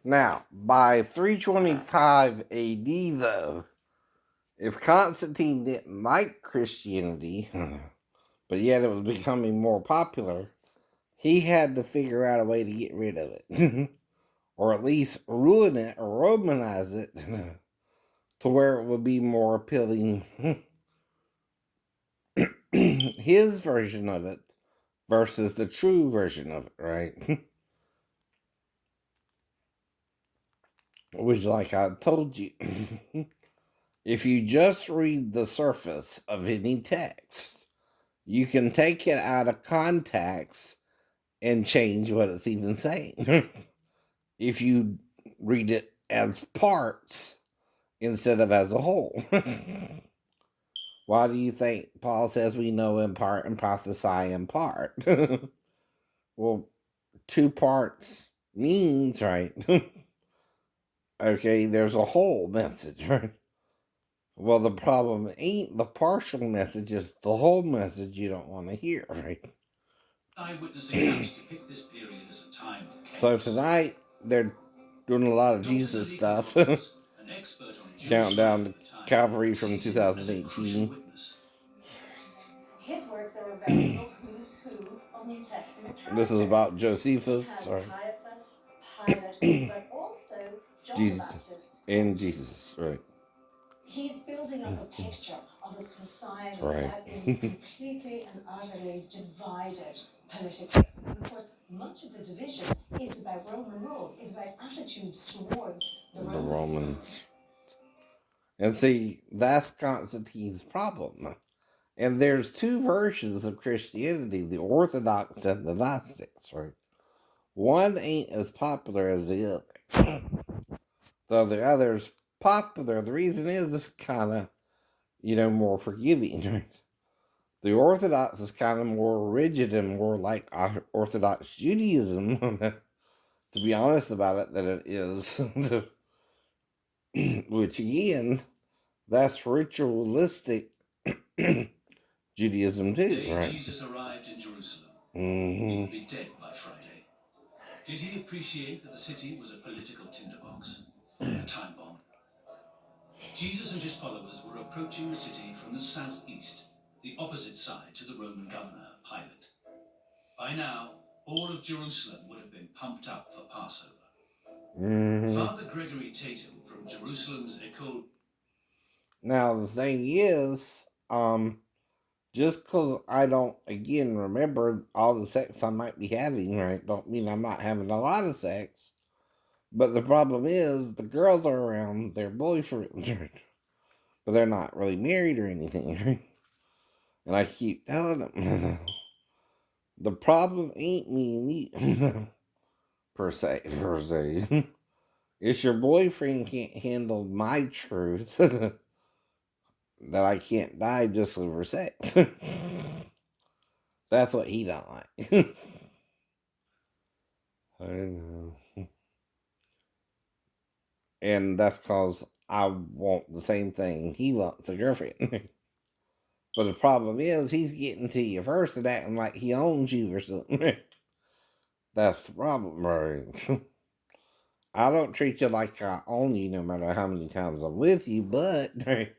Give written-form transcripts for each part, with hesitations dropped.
Now, by 325 AD, though, if Constantine didn't like Christianity, but yet it was becoming more popular, he had to figure out a way to get rid of it. Or at least ruin it or Romanize it to where it would be more appealing. His version of it versus the true version of it, right? Which, like I told you, if you just read the surface of any text, you can take it out of context and change what it's even saying. If you read it as parts instead of as a whole. Why do you think Paul says we know in part and prophesy in part? Well, two parts means, right? Okay, there's a whole message, right? Well, the problem ain't the partial message, it's the whole message you don't want to hear, right? Eyewitness accounts depict this period as a time of chaos. So tonight, they're doing a lot of Jesus stuff. An expert on Counting down to time, Calvary from 2018. His works are a veritable who's who of New Testament characters. This is about Josephus, has or Caiaphas, Pilate, but also John Jesus, the Baptist and Jesus, right? He's building up a picture of a society Right. that is completely and utterly divided politically. And of course, much of the division is about Roman rule, is about attitudes towards the Romans. And see, that's Constantine's problem. And there's two versions of Christianity, the Orthodox and the Gnostics, right? One ain't as popular as the other. Though the other's popular, the reason is it's kind of, more forgiving, right? The Orthodox is kind of more rigid and more like Orthodox Judaism, to be honest about it, than it is. Which, again, that's ritualistic Judaism too, right? Jesus arrived in Jerusalem. Mm-hmm. He would be dead by Friday. Did he appreciate that the city was a political tinderbox, a time bomb? Jesus and his followers were approaching the city from the southeast, the opposite side to the Roman governor, Pilate. By now, all of Jerusalem would have been pumped up for Passover. Father Gregory Tatum from Jerusalem's École. Now the thing is, just because I don't again remember all the sex I might be having, right, don't mean I'm not having a lot of sex. But the problem is the girls are around their boyfriends, right? But they're not really married or anything, right? And I keep telling them the problem ain't me and you per se. It's your boyfriend can't handle my truth that I can't die just over sex. That's what he don't like. I know. And that's cause I want the same thing he wants, a girlfriend. But the problem is he's getting to you first and acting like he owns you or something. That's the problem, right? I don't treat you like I own you no matter how many times I'm with you, but I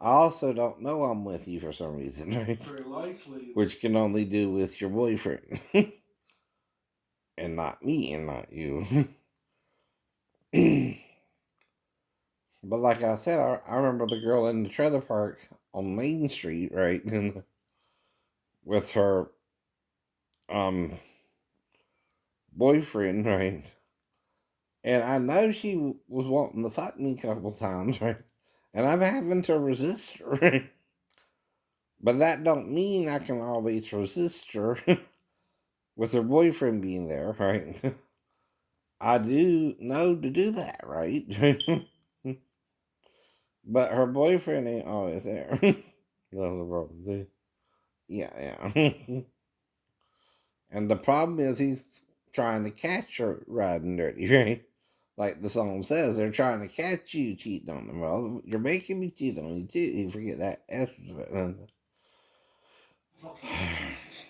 also don't know I'm with you for some reason, right? Very likely. Which can only do with your boyfriend. And not me and not you. But like I said, I remember the girl in the trailer park on Main Street, right? And with her boyfriend, right? And I know she was wanting to fuck me a couple times, right? And I'm having to resist her, right? But that don't mean I can always resist her with her boyfriend being there, right? I do know to do that, right? But her boyfriend ain't always there. That's the problem, too. Yeah, yeah. And the problem is he's trying to catch her riding dirty, right? Like the song says, they're trying to catch you cheating on them. Well, you're making me cheat on you too. You forget that essence of it. Flocking to Jesus,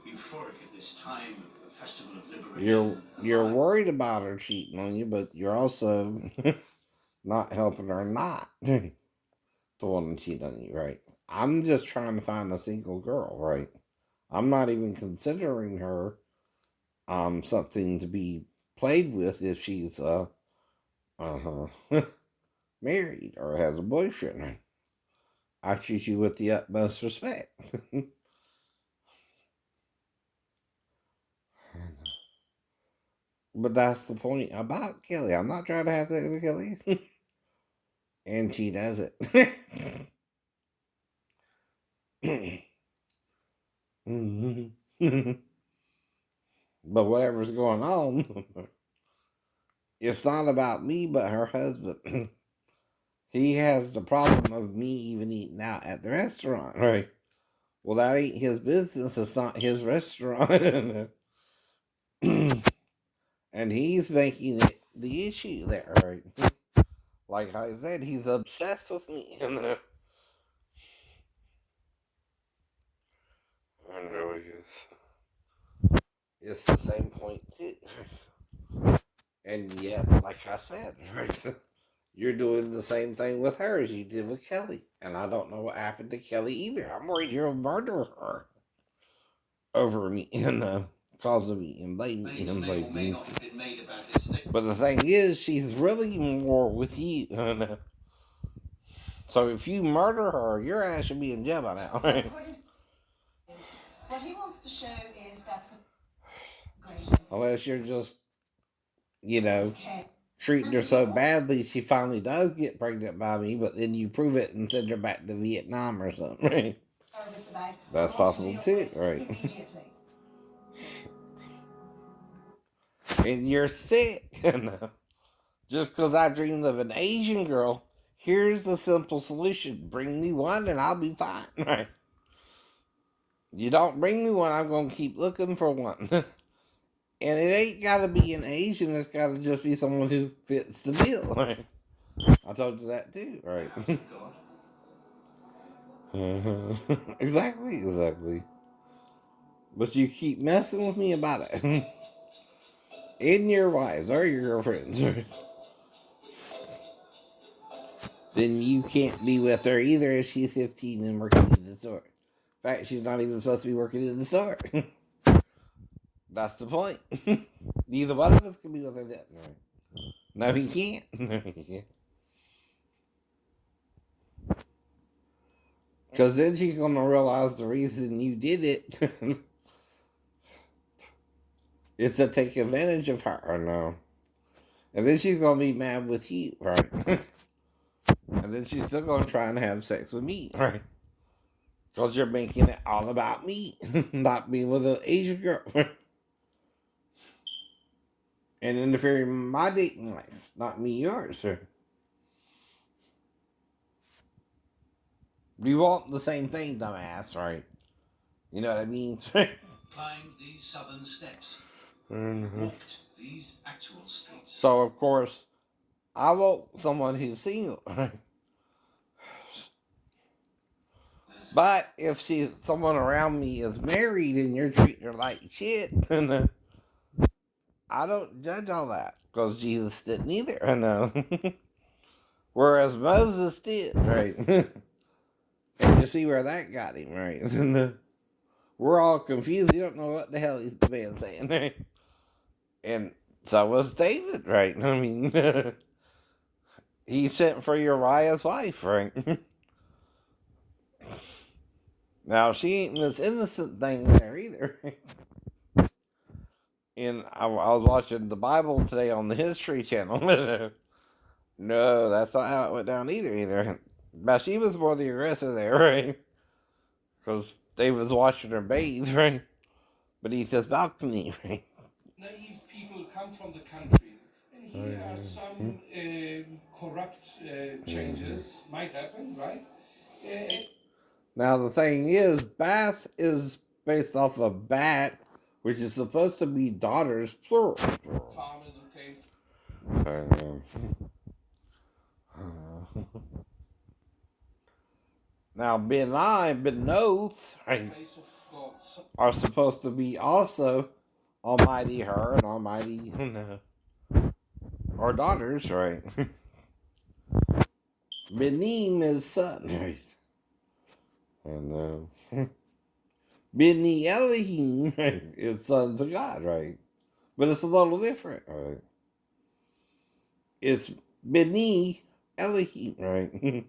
euphoric at this time of festival of You're liberation and you're life. worried about her cheating on you, but you're also not helping her not to want to cheat on you, right? I'm just trying to find a single girl, right? I'm not even considering her something to be played with if she's uh married or has a boyfriend. I treat you with the utmost respect. But that's the point about Kelly. I'm not trying to have that with Kelly. And she does it. But whatever's going on, it's not about me but her husband. He has the problem of me even eating out at the restaurant, right? Well, that ain't his business. It's not his restaurant. And he's making it the issue there, right? Like I said, he's obsessed with me. And it's the same point, too. And yet, like I said, right? You're doing the same thing with her as you did with Kelly. And I don't know what happened to Kelly either. I'm worried you'll murder her over me and cause of me and blame me Claims and may or blame may me. not have been made about his state. But the thing is, she's really more with you. So if you murder her, your ass should be in jail by now. Right? What he wants to show is that's great. Unless you're just, you know, treating her so badly she finally does get pregnant by me, but then you prove it and send her back to Vietnam or something. Right? That's possible too, right? And you're sick. Just because I dreamed of an Asian girl, here's the simple solution. Bring me one and I'll be fine. Right? You don't bring me one, I'm going to keep looking for one. And it ain't got to be an Asian, it's got to just be someone who fits the bill. Right? I told you that too, right? Exactly. But you keep messing with me about it. In your wives or your girlfriends. Right? Then you can't be with her either if she's 15 and working in the store. In fact, she's not even supposed to be working in the store. That's the point. Neither one of us can be with her then. No, he can't. Because then she's going to realize the reason you did it is to take advantage of her. Or no. And then she's going to be mad with you, right? And then she's still going to try and have sex with me, right? Because you're making it all about me, not being with an Asian girl. And interfering in my dating life, not me yours, sir. We want the same thing, dumbass, right? You know what I mean? Climbed these southern steps, Mm-hmm. walked these actual streets. So, of course, I want someone who's single, right? But if she's someone around me is married and you're treating her like shit, then I don't judge all that because Jesus didn't either. I know. Whereas Moses did, right? And you see where that got him, right? We're all confused. We don't know what the hell he's the man saying, right? And so was David, right? I mean, he sent for Uriah's wife, right? Now, she ain't this innocent thing there either. And I was watching the Bible today on the History Channel. No, that's not how it went down either. Bathsheba's more the aggressor there, right? Because David was watching her bathe, right? Beneath his balcony, right? Naive people come from the country, and here are some corrupt changes might happen, right? Now, the thing is, Bath is based off of bat, which is supposed to be daughters, plural. Farmers who came Now, Benai, Benoth, right, place of God. So are supposed to be also Almighty her and Almighty our daughters, right? Benim is son, right? And Beni Elohim, right, is sons of God, right? But it's a little different, right? It's Beni Elohim, right?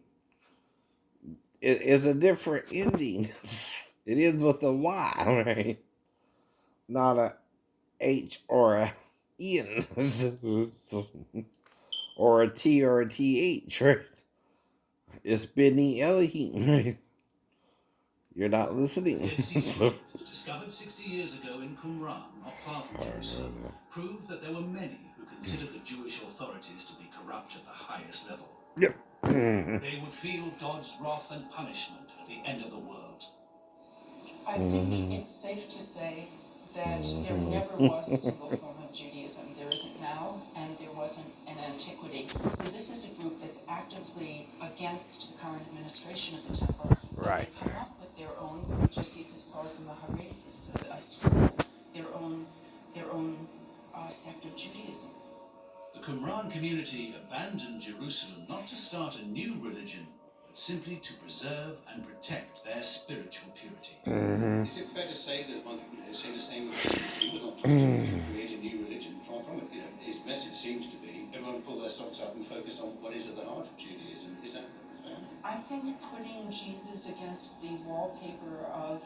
It's a different ending. It ends with a Y, right? Not a H or a N, or a T or a TH, right? It's Beni Elohim, right? You're not listening. Dead Sea Scrolls, discovered 60 years ago in Qumran, not far from Jerusalem, proved that there were many who considered the Jewish authorities to be corrupt at the highest level. Yep. They would feel God's wrath and punishment at the end of the world. I think it's safe to say that there never was a single form of Judaism. There isn't now, and there wasn't in antiquity. So this is a group that's actively against the current administration of the temple. Right. And they come up with their own, Josephus calls them a haresis, a school, their own sect of Judaism. The Qumran community abandoned Jerusalem not to start a new religion, but simply to preserve and protect their spiritual purity. Is it fair to say that one could say the same with Jesus? He was not trying to create a new religion. Far from it. His message seems to be everyone pull their socks up and focus on what is at the heart of Judaism. Is that fair? I think putting Jesus against the wallpaper of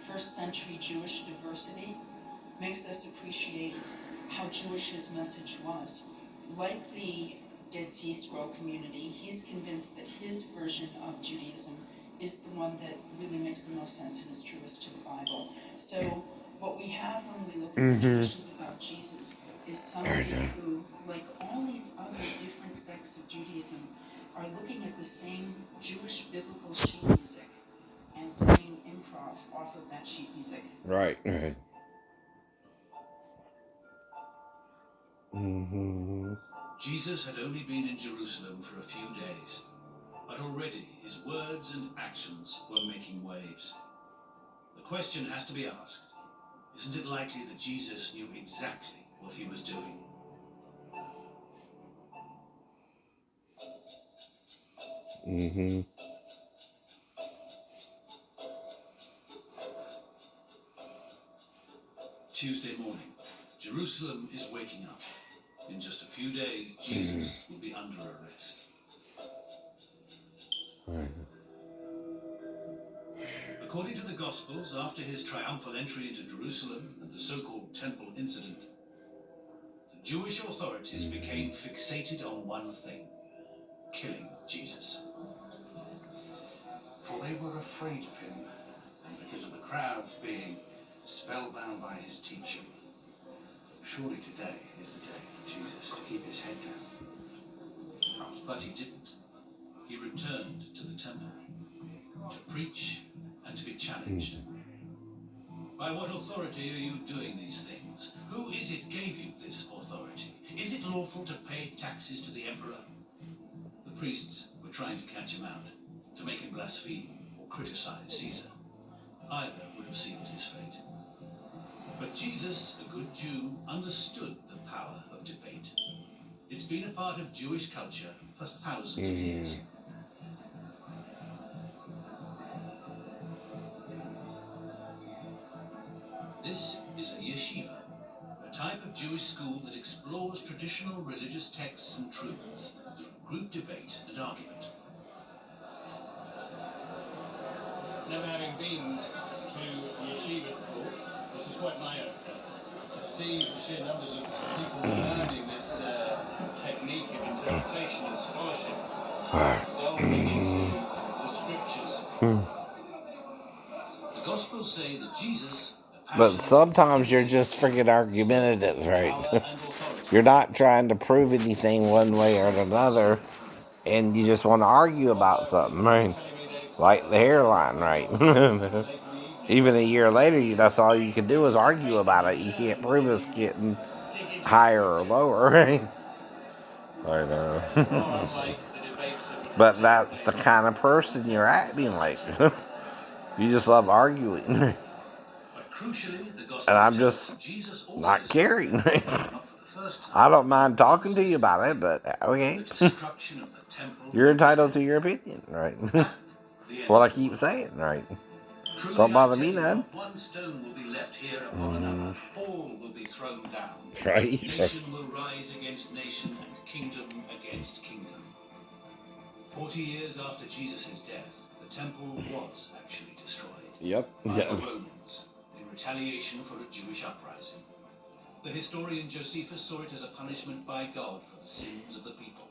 first century Jewish diversity makes us appreciate how Jewish his message was. Like the Dead Sea Scroll community, he's convinced that his version of Judaism is the one that really makes the most sense and is truest to the Bible. So what we have when we look at the traditions about Jesus is somebody who, like all these other different sects of Judaism, are looking at the same Jewish biblical sheet music and playing improv off of that sheet music. Right. Right. Jesus had only been in Jerusalem for a few days, but already his words and actions were making waves. The question has to be asked, isn't it likely that Jesus knew exactly what he was doing? Tuesday morning, Jerusalem is waking up. In just a few days, Jesus will be under arrest. According to the Gospels, after his triumphal entry into Jerusalem and the so-called temple incident, the Jewish authorities became fixated on one thing: killing Jesus. For they were afraid of him, and because of the crowds being spellbound by his teaching. Surely today is the day for Jesus to keep his head down. But he didn't. He returned to the temple to preach and to be challenged. By what authority are you doing these things? Who is it gave you this authority? Is it lawful to pay taxes to the emperor? The priests were trying to catch him out, to make him blaspheme or criticize Caesar. Either would have sealed his fate. But Jesus, a good Jew, understood the power of debate. It's been a part of Jewish culture for thousands of years. This is a yeshiva, a type of Jewish school that explores traditional religious texts and truths through group debate and argument. Never having been to yeshiva before, this is quite my opener. To see the sheer numbers of people learning this technique of interpretation and scholarship, delving into the scriptures. The Gospels say that Jesus, But sometimes you're just freaking argumentative, right? You're not trying to prove anything one way or another, and you just want to argue about something, right? Like the hairline, right? Even a year later, that's all you can do is argue about it. You can't prove it's getting higher or lower, right? I know. But that's the kind of person you're acting like. You just love arguing. Crucially, the And Gospels I'm tell just us Jesus also not described caring. there, not for the first I time, don't mind in talking to you Genesis about 15, it, but okay. the destruction of the temple You're and its entitled to filthy your people, opinion, right? and the That's end what I of the keep world. saying, right? Truly, Don't I bother tell me you, none. not one stone will be left here upon another. All will be thrown down. Right? Nation will rise against nation, and kingdom against kingdom. 40 years after Jesus' death, the temple was actually destroyed Yep. by the Yep. Romans in retaliation for a Jewish uprising. The historian Josephus saw it as a punishment by God for the sins of the people.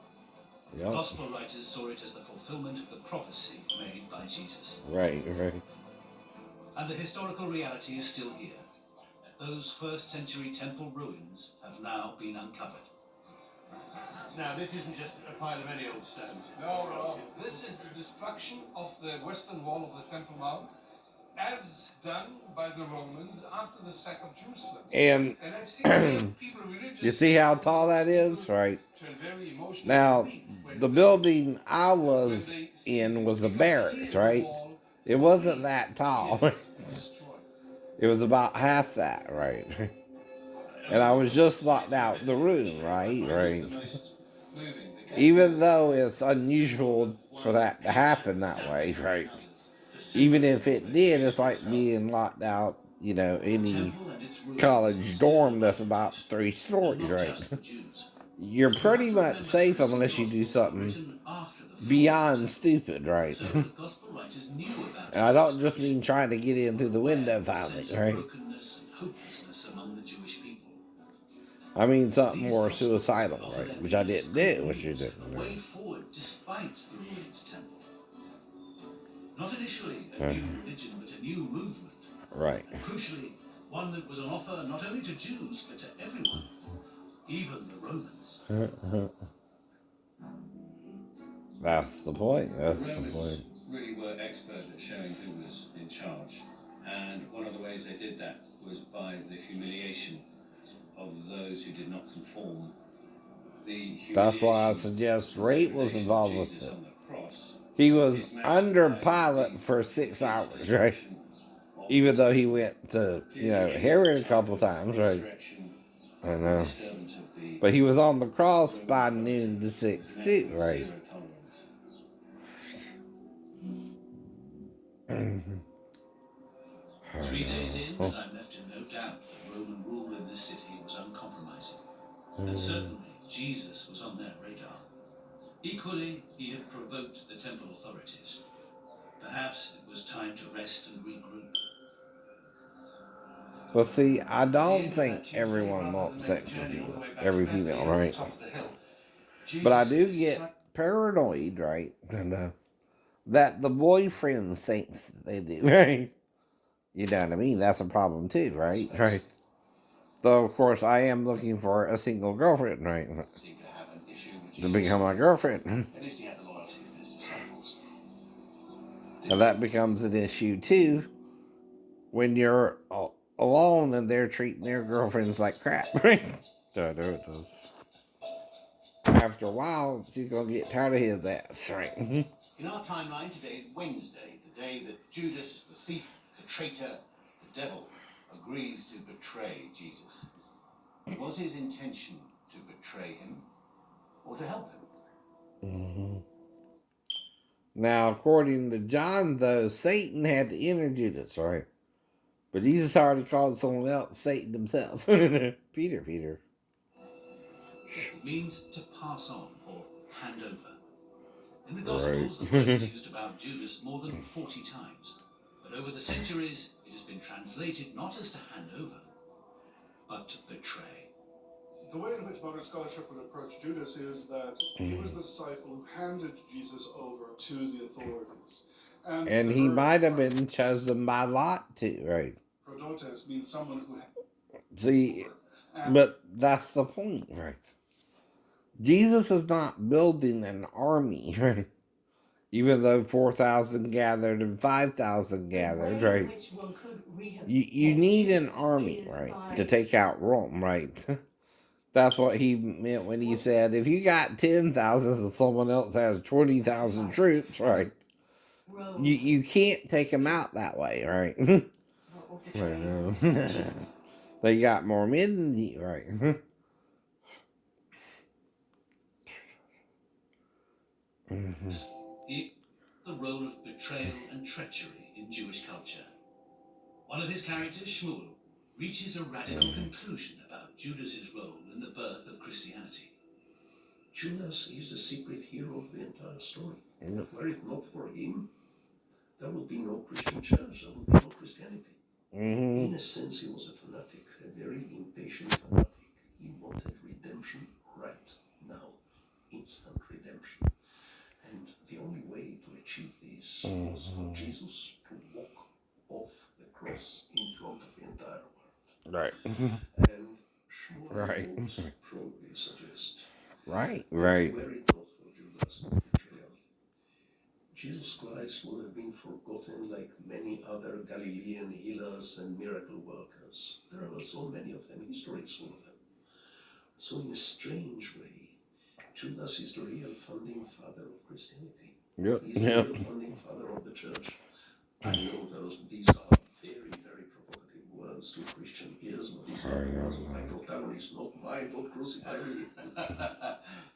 The Yep. Gospel writers saw it as the fulfillment of the prophecy made by Jesus. Right, right. And the historical reality is still here. Those first century temple ruins have now been uncovered. Now, this isn't just a pile of any old stones. No. This is the destruction of the western wall of the Temple Mount, as done by the Romans after the sack of Jerusalem. And I've seen people religious. you see how tall that is, right? Turn very emotional. Now, the building I was when they in was a because barracks, here the right? wall It wasn't that tall. destroyed. It was about half that, right? And I was just locked out the room, right? Right. Even though it's unusual for that to happen that way, right? Even if it did, it's like being locked out, any college dorm that's about 3 stories, right? You're pretty much safe unless you do something beyond stupid, right? And I don't just mean trying to get in through the window finally, right? I mean something more suicidal, right? Which I didn't do, which you didn't do. Despite the ruined temple. Not initially a new religion, but a new movement. Right. And crucially, one that was on offer not only to Jews, but to everyone, even the Romans. That's the point. That's the point. Really were expert at showing who was in charge. And one of the ways they did that was by the humiliation of those who did not conform. That's why I suggest Rate was involved with it. He was under Pilate for 6 hours, right? Even though he went to, Herod a couple times, right? I know. But he was on the cross by noon to 6 too, right? 3 days in, and I'm left in no doubt that Roman rule in this city was uncompromising. And certainly, Jesus was on their radar. Equally, he had provoked the temple authorities. Perhaps it was time to rest and regroup. But see, I don't think everyone wants sex with you, every female, right? But I do get paranoid, right? That the boyfriends think they do, right? You know what I mean? That's a problem too, right? Right. Though, of course, I am looking for a single girlfriend, right? To become my girlfriend. And that becomes an issue too when you're alone and they're treating their girlfriends like crap, right? So I know it does. After a while, she's gonna get tired of his ass, right? In our timeline, today is Wednesday, the day that Judas, the thief, the traitor, the devil, agrees to betray Jesus. Was his intention to betray him or to help him? Now, according to John, though, Satan had the energy that's right. But Jesus already called someone else Satan himself. Peter. It means to pass on or hand over. In the Gospels, the word is used about Judas more than 40 times. But over the centuries, it has been translated not as to hand over, but to betray. The way in which modern scholarship would approach Judas is that he was the disciple who handed Jesus over to the authorities. And he might have been chosen by lot too, right? Prodotes means someone who... See, but that's the point, right? Jesus is not building an army, right? Even though 4,000 gathered and 5,000 gathered, right? You need an army, right? To take out Rome, right? That's what he meant when he said, if you got 10,000 and someone else has 20,000 troops, right? You can't take them out that way, right? or I betrayal know. Jesus. They got more men, right? He the role of betrayal and treachery in Jewish culture. One of his characters, Shmuel, reaches a radical conclusion about Judas's role in the birth of Christianity. Judas is the secret hero of the entire story. Were it not for him, there would be no Christian church, there would be no Christianity. In a sense, he was a fanatic, a very impatient fanatic. He wanted redemption right now, instant redemption. And the only way to achieve this was for Jesus to walk off the cross in front of the entire world. Right. And Shmuel Right. would probably suggest Right. that Right. were it not for Judas' betrayal, Jesus Christ would have been forgotten like many other Galilean healers and miracle workers. There are so many of them, history is full of them. So in a strange way, Judas is the real founding father of Christianity. Yep. He is the Yep. real founding father of the church. I know these are very, very provocative words to Christian ears, but these are the words of my protagonist, not mine. Don't crucify me.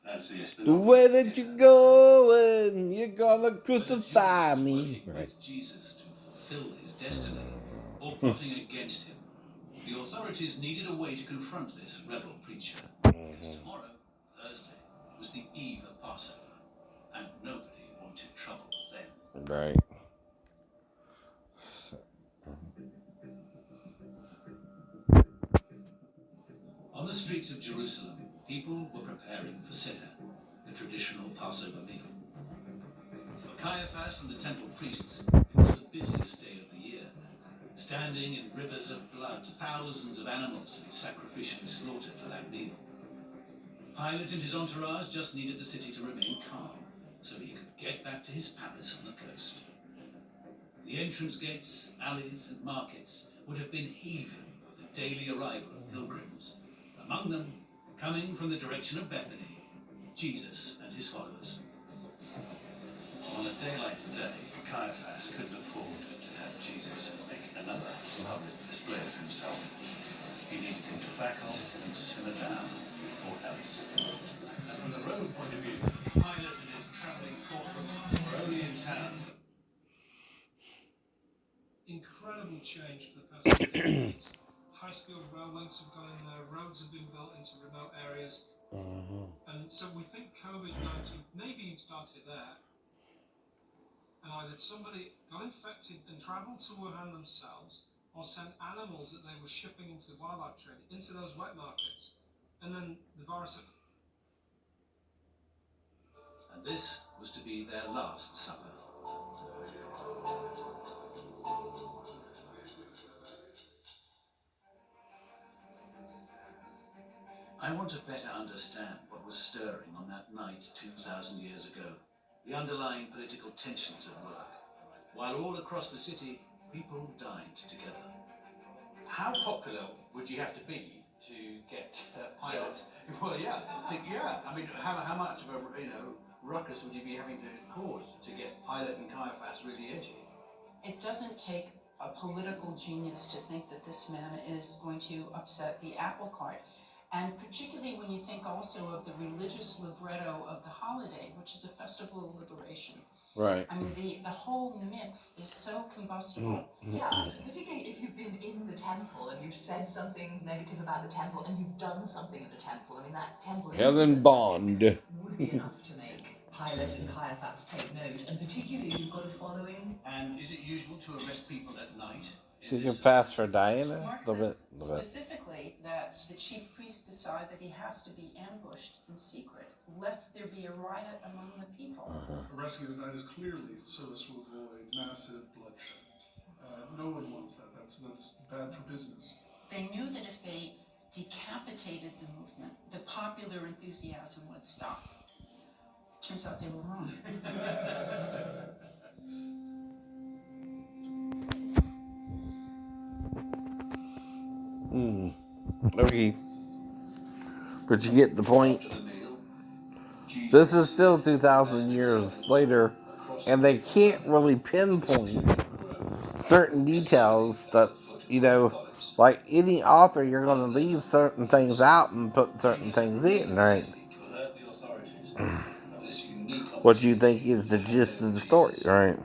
That's The way that you're going, you're gonna crucify me. working Right. with Jesus to fulfill his destiny or plotting against him. The authorities needed a way to confront this rebel preacher. Because tomorrow, Thursday, was the eve of Passover, and nobody wanted trouble then. Right. On the streets of Jerusalem, people were preparing for Seder, the traditional Passover meal. For Caiaphas and the temple priests, it was the busiest day of the year. Standing in rivers of blood, thousands of animals to be sacrificially slaughtered for that meal. Pilate and his entourage just needed the city to remain calm, so he could get back to his palace on the coast. The entrance gates, alleys, and markets would have been heaving with the daily arrival of pilgrims. Among them, coming from the direction of Bethany, Jesus and his followers. On a day like today, Caiaphas couldn't afford to have Jesus make another public display of himself. He needed him to back off and simmer down, or else. And from the Roman point of view, Pilate and his travelling courtroom were only in town. Incredible change for the past few decades. High-speed rail links have gone in there, roads have been built into remote areas. And so we think COVID-19 maybe started there. And either somebody got infected and travelled to Wuhan themselves, or sent animals that they were shipping into wildlife trade into those wet markets. And then the virus. And this was to be their last supper. I want to better understand what was stirring on that night 2,000 years ago. The underlying political tensions at work. While all across the city, people dined together. How popular would you have to be to get Pilate? Well, yeah, I mean, how much of a ruckus would you be having to cause to get Pilate and Caiaphas really edgy? It doesn't take a political genius to think that this man is going to upset the apple cart. And particularly when you think also of the religious libretto of the holiday, which is a festival of liberation. Right. I mean, the whole mix is so combustible. Yeah, particularly if you've been in the temple and you've said something negative about the temple and you've done something at the temple. I mean, that temple Helen Bond. would be enough to make Pilate and Caiaphas take note, and particularly if you've got a following. And is it usual to arrest people at night? She could pass for Diana. Mark A little says bit. A little bit. specifically that the chief priests decide that he has to be ambushed in secret, lest there be a riot among the people. Arresting at night is clearly so as to avoid massive bloodshed. No one wants that. That's bad for business. They knew that if they decapitated the movement, the popular enthusiasm would stop. Turns out they were wrong. Okay. But you get the point. After the meal, This is still 2,000 years later, and they can't really pinpoint certain details that You know, like any author, you're going to leave certain things out and put certain things in, right? To alert the authorities of this unique What you think opportunity is the to hand gist over of the story, Jesus. right?